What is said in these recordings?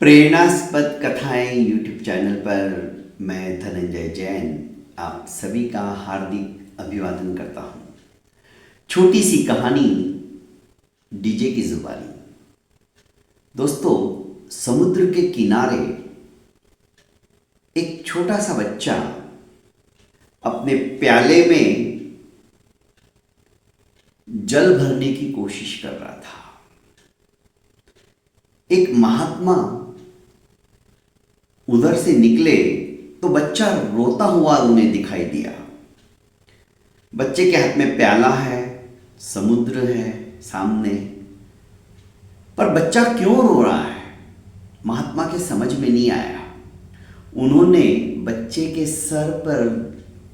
प्रेरणास्पद कथाएं YouTube channel पर मैं धनंजय जैन आप सभी का हार्दिक अभिवादन करता हूं। छोटी सी कहानी डीजे की जुबानी। दोस्तों, समुद्र के किनारे एक छोटा सा बच्चा अपने प्याले में जल भरने की कोशिश कर रहा था। एक महात्मा उधर से निकले तो बच्चा रोता हुआ उन्हें दिखाई दिया। बच्चे के हाथ में प्याला है, समुद्र है सामने, पर बच्चा क्यों रो रहा है महात्मा के समझ में नहीं आया। उन्होंने बच्चे के सर पर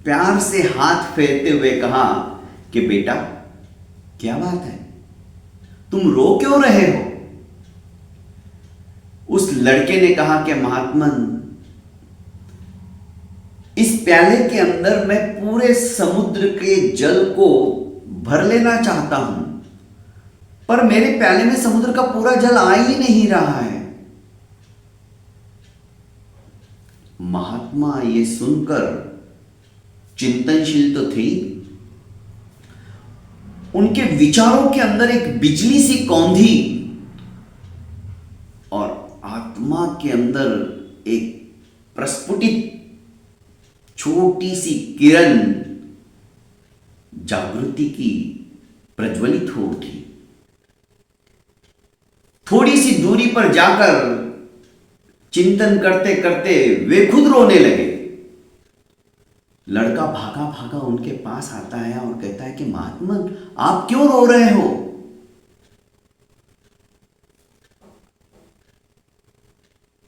प्यार से हाथ फेरते हुए कहा कि बेटा, क्या बात है, तुम रो क्यों रहे हो? उस लड़के ने कहा कि महात्मन, इस प्याले के अंदर मैं पूरे समुद्र के जल को भर लेना चाहता हूं, पर मेरे प्याले में समुद्र का पूरा जल आ ही नहीं रहा है। महात्मा ये सुनकर चिंतनशील तो थे, उनके विचारों के अंदर एक बिजली सी कौंधी और आत्मा के अंदर एक प्रस्फुटित छोटी सी किरण जागृति की प्रज्वलित हो उठी। थोड़ी सी दूरी पर जाकर चिंतन करते करते वे खुद रोने लगे। लड़का भागा भागा उनके पास आता है और कहता है कि महात्मन, आप क्यों रो रहे हो?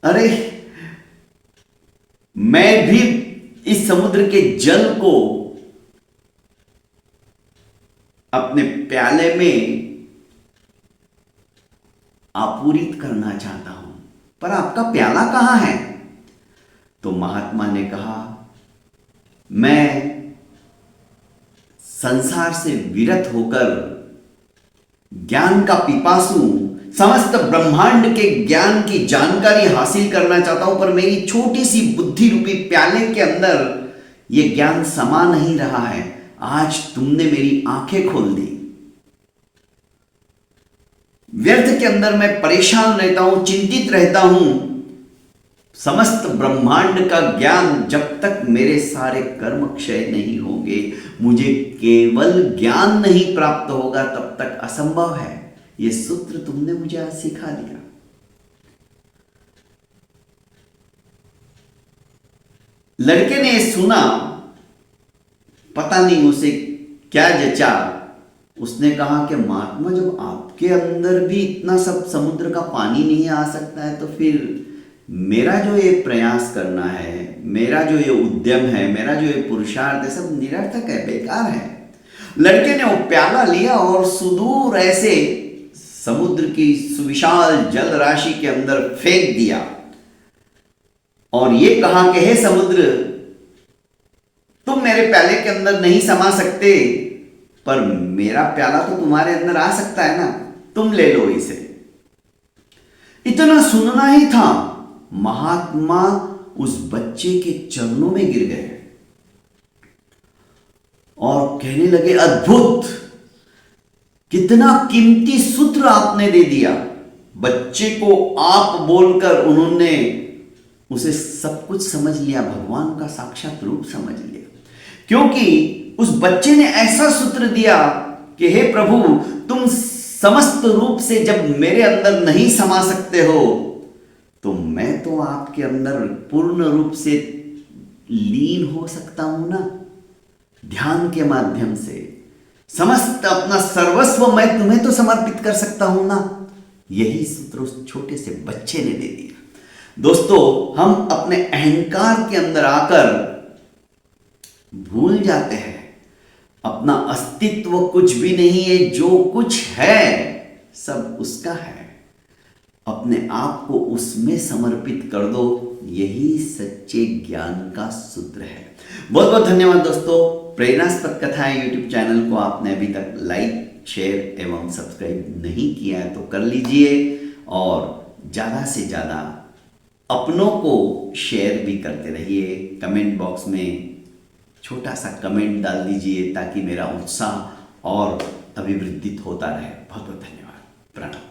अरे, मैं भी इस समुद्र के जल को अपने प्याले में आपूरित करना चाहता हूं, पर आपका प्याला कहां है? तो महात्मा ने कहा, मैं संसार से विरत होकर ज्ञान का पिपासु, समस्त ब्रह्मांड के ज्ञान की जानकारी हासिल करना चाहता हूं, पर मेरी छोटी सी बुद्धि रूपी प्याले के अंदर यह ज्ञान समा नहीं रहा है। आज तुमने मेरी आंखें खोल दी। व्यर्थ के अंदर मैं परेशान रहता हूं, चिंतित रहता हूं। समस्त ब्रह्मांड का ज्ञान जब तक मेरे सारे कर्म क्षय नहीं होंगे, मुझे केवल ज्ञान नहीं प्राप्त होगा, तब तक असंभव है। ये सूत्र तुमने मुझे आज सिखा दिया। लड़के ने सुना, पता नहीं उसे क्या जचा। उसने कहा कि महात्मा, जब आपके अंदर भी इतना सब समुद्र का पानी नहीं आ सकता है, तो फिर मेरा जो ये प्रयास करना है, मेरा जो ये उद्यम है, मेरा जो ये पुरुषार्थ है, सब निरर्थक है, बेकार है। लड़के ने वो प्याला लिया और सुदूर ऐसे समुद्र की सुविशाल जल राशि के अंदर फेंक दिया और ये कहा कि हे समुद्र, तुम मेरे प्याले के अंदर नहीं समा सकते, पर मेरा प्याला तो तुम्हारे अंदर आ सकता है ना, तुम ले लो इसे। इतना सुनना ही था, महात्मा उस बच्चे के चरणों में गिर गए और कहने लगे, अद्भुत, कितना कीमती सूत्र आपने दे दिया। बच्चे को आप बोलकर उन्होंने उसे सब कुछ समझ लिया, भगवान का साक्षात रूप समझ लिया, क्योंकि उस बच्चे ने ऐसा सूत्र दिया कि हे प्रभु, तुम समस्त रूप से जब मेरे अंदर नहीं समा सकते हो, तो मैं तो आपके अंदर पूर्ण रूप से लीन हो सकता हूं ना। ध्यान के माध्यम से समस्त अपना सर्वस्व मैं तुम्हें तो समर्पित कर सकता हूं ना। यही सूत्र उस छोटे से बच्चे ने दे दिया। दोस्तों, हम अपने अहंकार के अंदर आकर भूल जाते हैं अपना अस्तित्व कुछ भी नहीं है, जो कुछ है सब उसका है। अपने आप को उसमें समर्पित कर दो, यही सच्चे ज्ञान का सूत्र है। बहुत बहुत धन्यवाद दोस्तों। प्रेरणास्पद कथाएं यूट्यूब चैनल को आपने अभी तक लाइक, शेयर एवं सब्सक्राइब नहीं किया है तो कर लीजिए और ज़्यादा से ज़्यादा अपनों को शेयर भी करते रहिए। कमेंट बॉक्स में छोटा सा कमेंट डाल दीजिए ताकि मेरा उत्साह और अभिवृद्धित होता रहे। बहुत बहुत धन्यवाद। प्रणाम।